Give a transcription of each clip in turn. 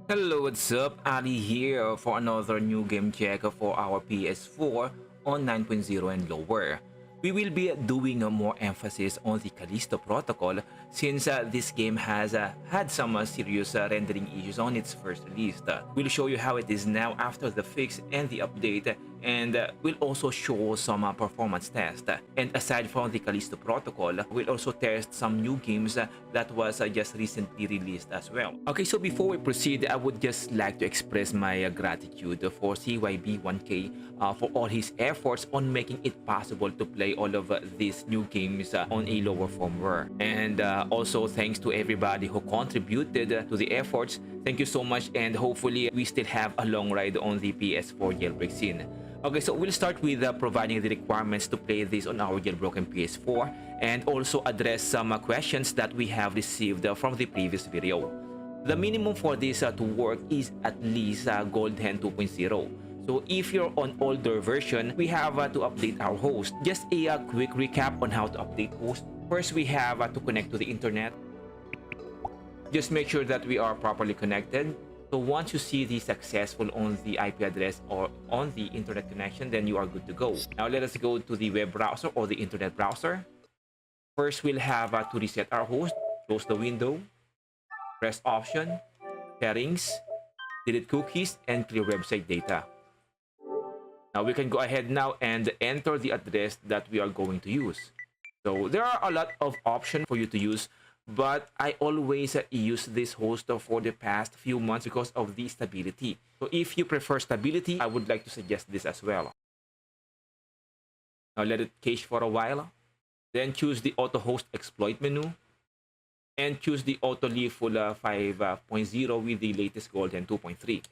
Hello, what's up? Ali here for another new game check for our PS4 on 9.0 and lower. We will be doing more emphasis on the Callisto protocol since this game has had some serious rendering issues on its first release. We'll show you how it is now after the fix and the update, and we'll also show some performance test. And aside from the Callisto protocol, we'll also test some new games that was just recently released as well. Okay, so before we proceed, I would just like to express my gratitude for CYB1K for all his efforts on making it possible to play all of these new games on a lower firmware. And also thanks to everybody who contributed to the efforts. Thank you so much, and hopefully we still have a long ride on the PS4 jailbreak scene. Okay, so we'll start with providing the requirements to play this on our jailbroken PS4 and also address some questions that we have received from the previous video. The minimum for this to work is at least Gold Hen 2.0. So if you're on older version, we have to update our host. Just a quick recap on how to update host. First, we have to connect to the internet. Just make sure that we are properly connected. So once you see the successful on the IP address or on the internet connection, then you are good to go. Now let us go to the web browser or the internet browser. First, we'll have to reset our host. Close the window. Press Option, Settings, Delete Cookies, and Clear Website Data. Now we can go ahead now and enter the address that we are going to use. So there are a lot of options for you to use, but I always use this host for the past few months because of the stability. So if you prefer stability, I would like to suggest this as well. Now let it cache for a while. Then choose the Auto Host Exploit menu and choose the Auto Leave Full 5.0 with the latest Golden 2.3.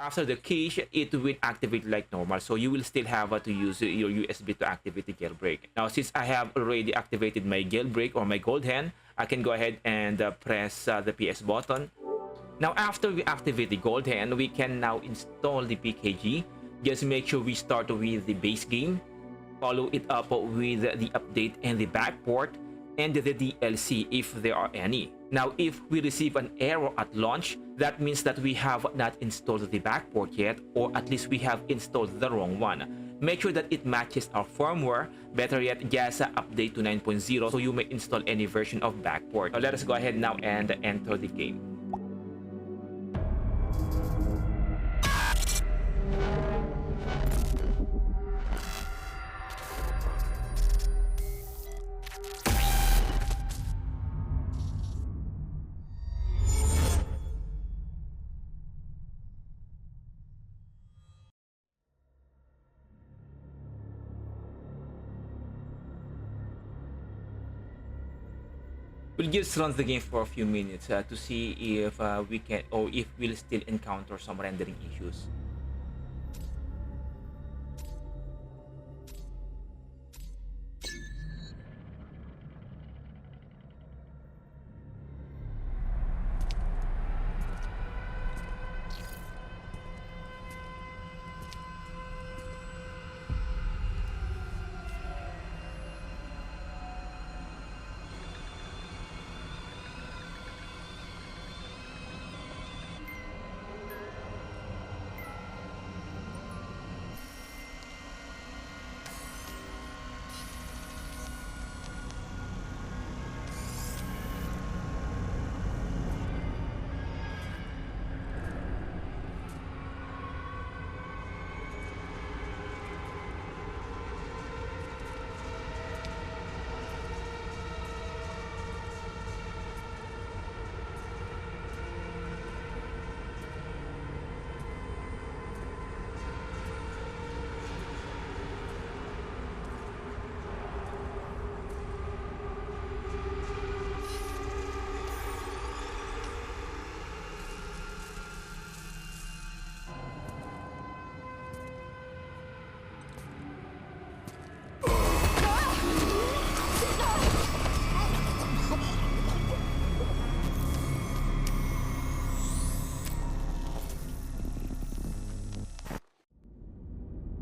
After the cache, it will activate like normal. So you will still have to use your USB to activate the jailbreak. Now, since I have already activated my jailbreak or my Gold Hen, I can go ahead and press the PS button. Now, after we activate the Gold Hen, we can now install the PKG. Just make sure we start with the base game. Follow it up with the update and the backport and the DLC if there are any. Now, if we receive an error at launch, that means that we have not installed the backport yet, or at least we have installed the wrong one. Make sure that it matches our firmware. Better yet, just update to 9.0 so you may install any version of backport. Now, let us go ahead now and enter the game. We'll just run the game for a few minutes to see if we can, or if we'll still encounter some rendering issues.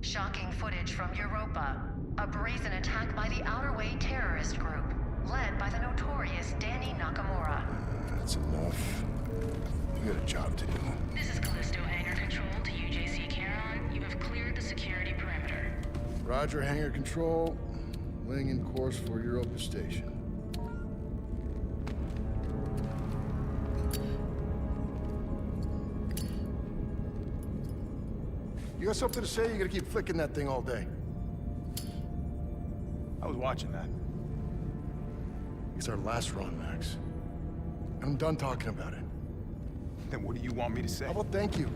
Shocking footage from Europa. A brazen attack by the Outer Way terrorist group, led by the notorious Danny Nakamura. That's enough. You got a job to do. This is Callisto Hangar Control to UJC Caron. You have cleared the security perimeter. Roger, hangar control. Laying in course for Europa Station. You got something to say? You gotta keep flicking that thing all day. I was watching that. It's our last run, Max. I'm done talking about it. Then what do you want me to say? How about thank you?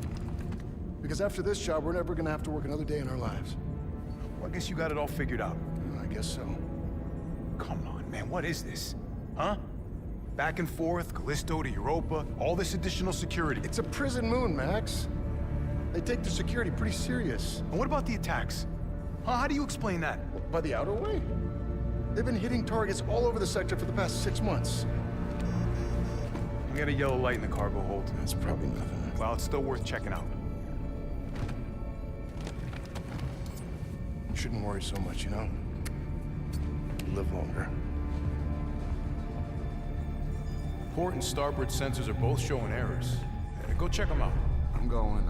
Because after this job, we're never gonna have to work another day in our lives. Well, I guess you got it all figured out. I guess so. Come on, man, what is this? Huh? Back and forth, Callisto to Europa, all this additional security. It's a prison moon, Max. They take their security pretty serious. And what about the attacks? Huh? How do you explain that? By the outer way? They've been hitting targets all over the sector for the past 6 months. We got a yellow light in the cargo hold. That's probably nothing. Well, it's still worth checking out. You shouldn't worry so much, you know? You live longer. Port and starboard sensors are both showing errors. Go check them out. I'm going.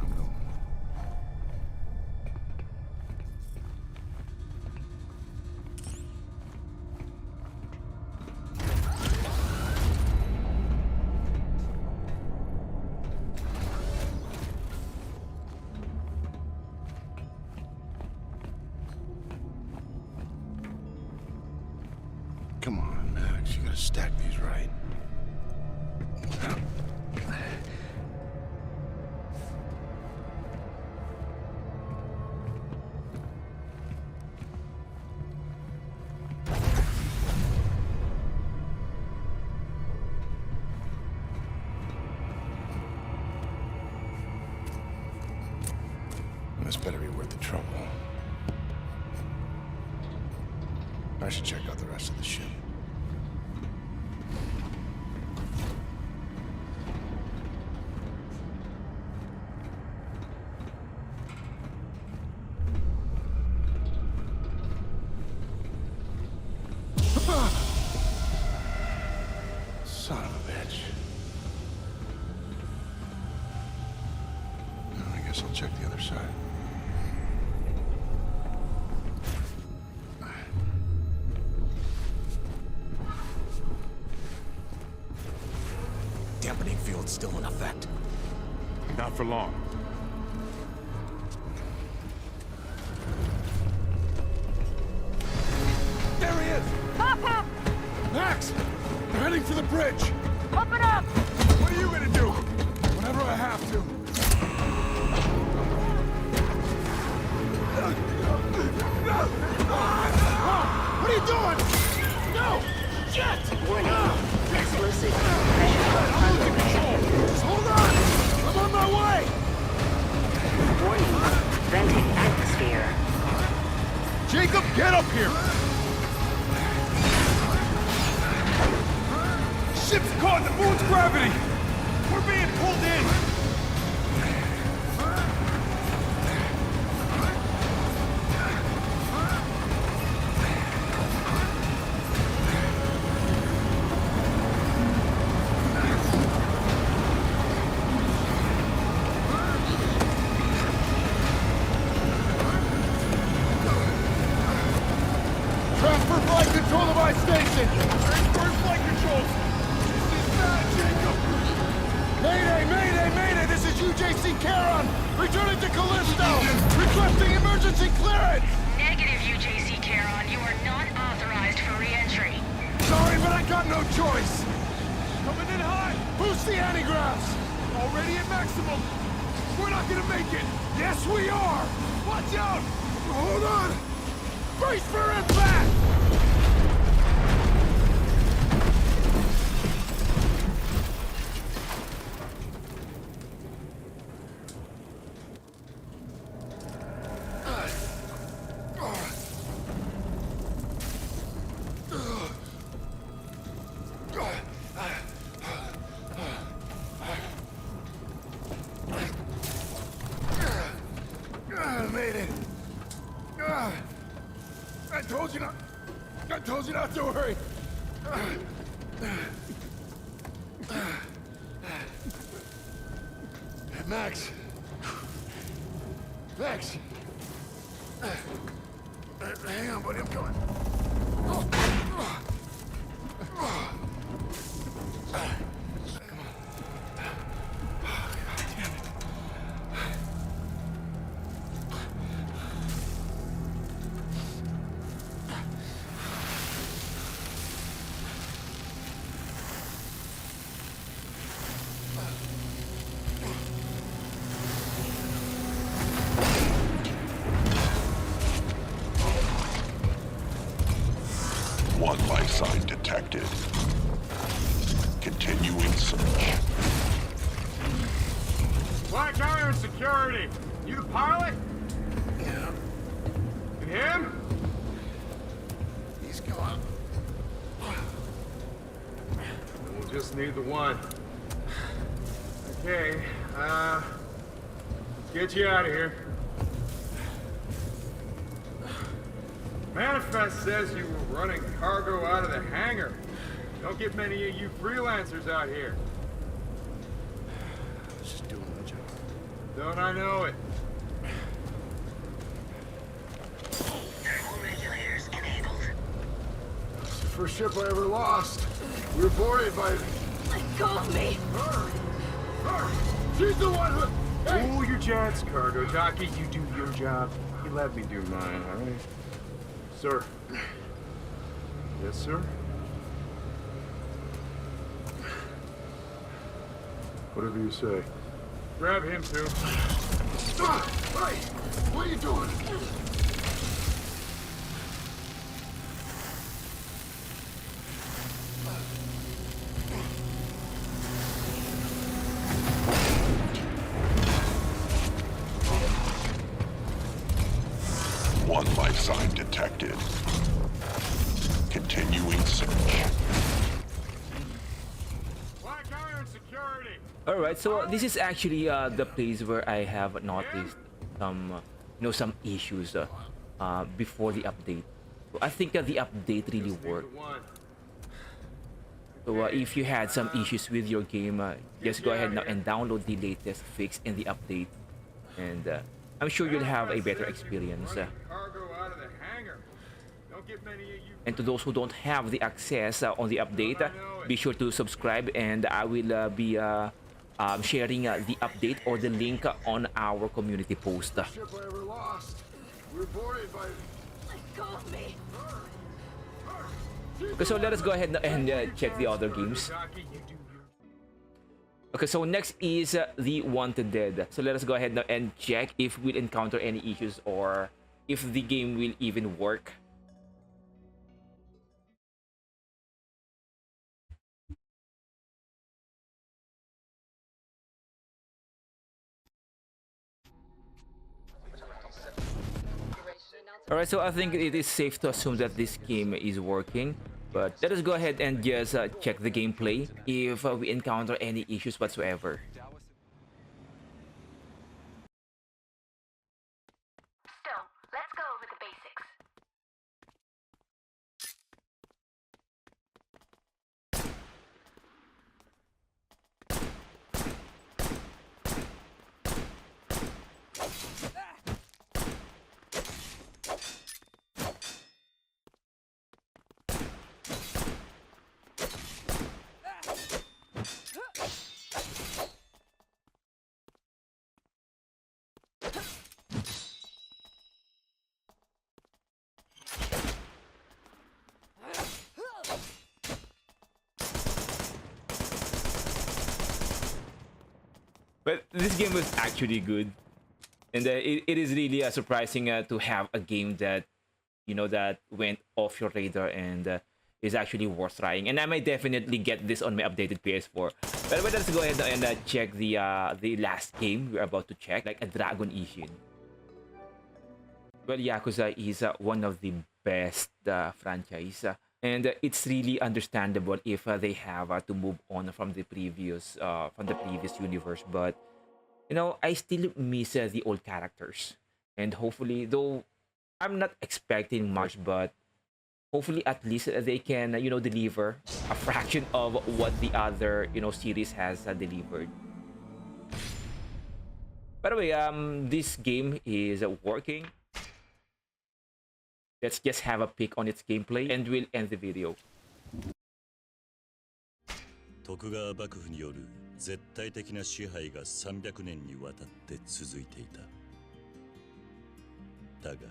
Come on, Max. You gotta stack these right. This better be worth the trouble. I should check out the rest of the ship. Son of a bitch. I guess I'll check the other side. Dampening field's still in effect. Not for long. There he is! Papa! Max! They're heading for the bridge! Open up! What are you gonna do? Whenever I have to. What are you doing? No! Shit! Warning. Explosive pressure control. Just hold on! I'm on my way! Warning. Venting atmosphere. Jacob, get up here! Ship's caught in the moon's gravity! We're being pulled in! Transfer flight control to my station! Transfer flight controls! This is bad, Jacob! Mayday, mayday, mayday! This is UJC Caron! Returning to Callisto! Requesting emergency clearance! Negative, UJC Caron. You are not authorized for re-entry. Sorry, but I got no choice! Coming in hot! Boost the anti-gravs! Already at maximum! We're not gonna make it! Yes, we are! Watch out! Hold on! Brace for impact! I made it. I told you not to worry. Max. Max. Hang on, buddy. I'm coming. One life sign detected. Continuing search. Black Iron Security. You the pilot? Yeah. And him? He's gone. We'll just need the one. Okay, let's get you out of here. Manifest says you were running cargo out of the hangar. Don't get many of you freelancers out here. Just doing my job. Don't I know it? Thermal regulators enabled. It's the first ship I ever lost. We were boarded by... Let go of me! Her! She's the one who... Hey! Cool your jets, cargo jockey. You do your job. You let me do mine, all right? Sir. Yes, sir? Whatever you say. Grab him, too. Hey! What are you doing? One life sign detected. Continuing search. Black Iron Security! Alright, so this is actually the place where I have noticed some, some issues before the update. So I think the update really worked. So if you had some issues with your game, just go ahead now and download the latest fix in the update, and I'm sure you'll have a better experience. And to those who don't have the access on the update, be sure to subscribe, and I will be sharing the update or the link on our community post. Ship I ever lost. We were boarded by... Let go of me! Okay, so let us go ahead and check the other games. Okay, so next is the Wanted Dead. So let us go ahead now and check if we'll encounter any issues or if the game will even work. Alright, so I think it is safe to assume that this game is working. But let us go ahead and just check the gameplay if we encounter any issues whatsoever. Still, let's go over the basics. But this game was actually good, and it is really surprising to have a game that that went off your radar and is actually worth trying. And I might definitely get this on my updated PS4. But let's go ahead and check the last game we're about to check, like a Dragon Ishin. Well, Yakuza is one of the best franchise. And it's really understandable if they have to move on from the previous universe, but I still miss the old characters, and hopefully, though I'm not expecting much, but hopefully at least they can deliver a fraction of what the other series has delivered. By the way, this game is working. Let's just have a peek on its gameplay and we'll end the video. 徳川幕府による絶対的な支配が300年にわたって続いていた。だが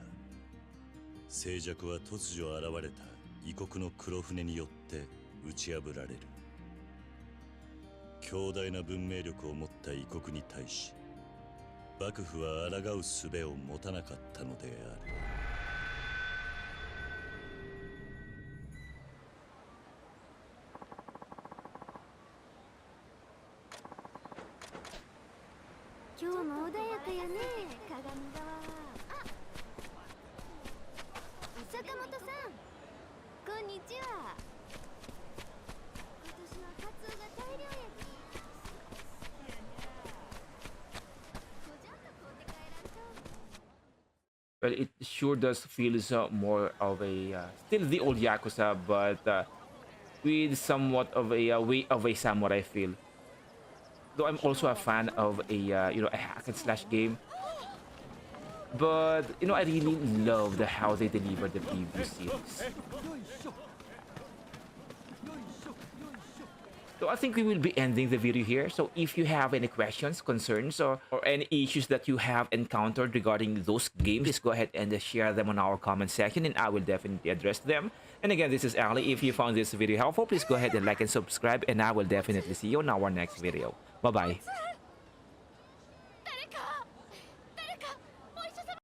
静寂は突如現れた異国の黒船によって打ち破られる。強大な文明力を持った異国に対し幕府は抗う術を持たなかったのである。今日も穏やかやね、鏡川は。あ、坂本さん、こんにちは。今年はカツオが大量やき。ごじゃんと買うて帰らんと。 Well, it sure does feel more of a still the old Yakuza, but with somewhat of a way of a samurai feel. Though I'm also a fan of a a hack and slash game, but I really love how they delivered the previous series. So I think we will be ending the video here. So if you have any questions, concerns, or any issues that you have encountered regarding those games, please go ahead and share them on our comment section and I will definitely address them. And again, this is Ali. If you found this video helpful, please go ahead and like and subscribe and I will definitely see you in our next video. Bye-bye.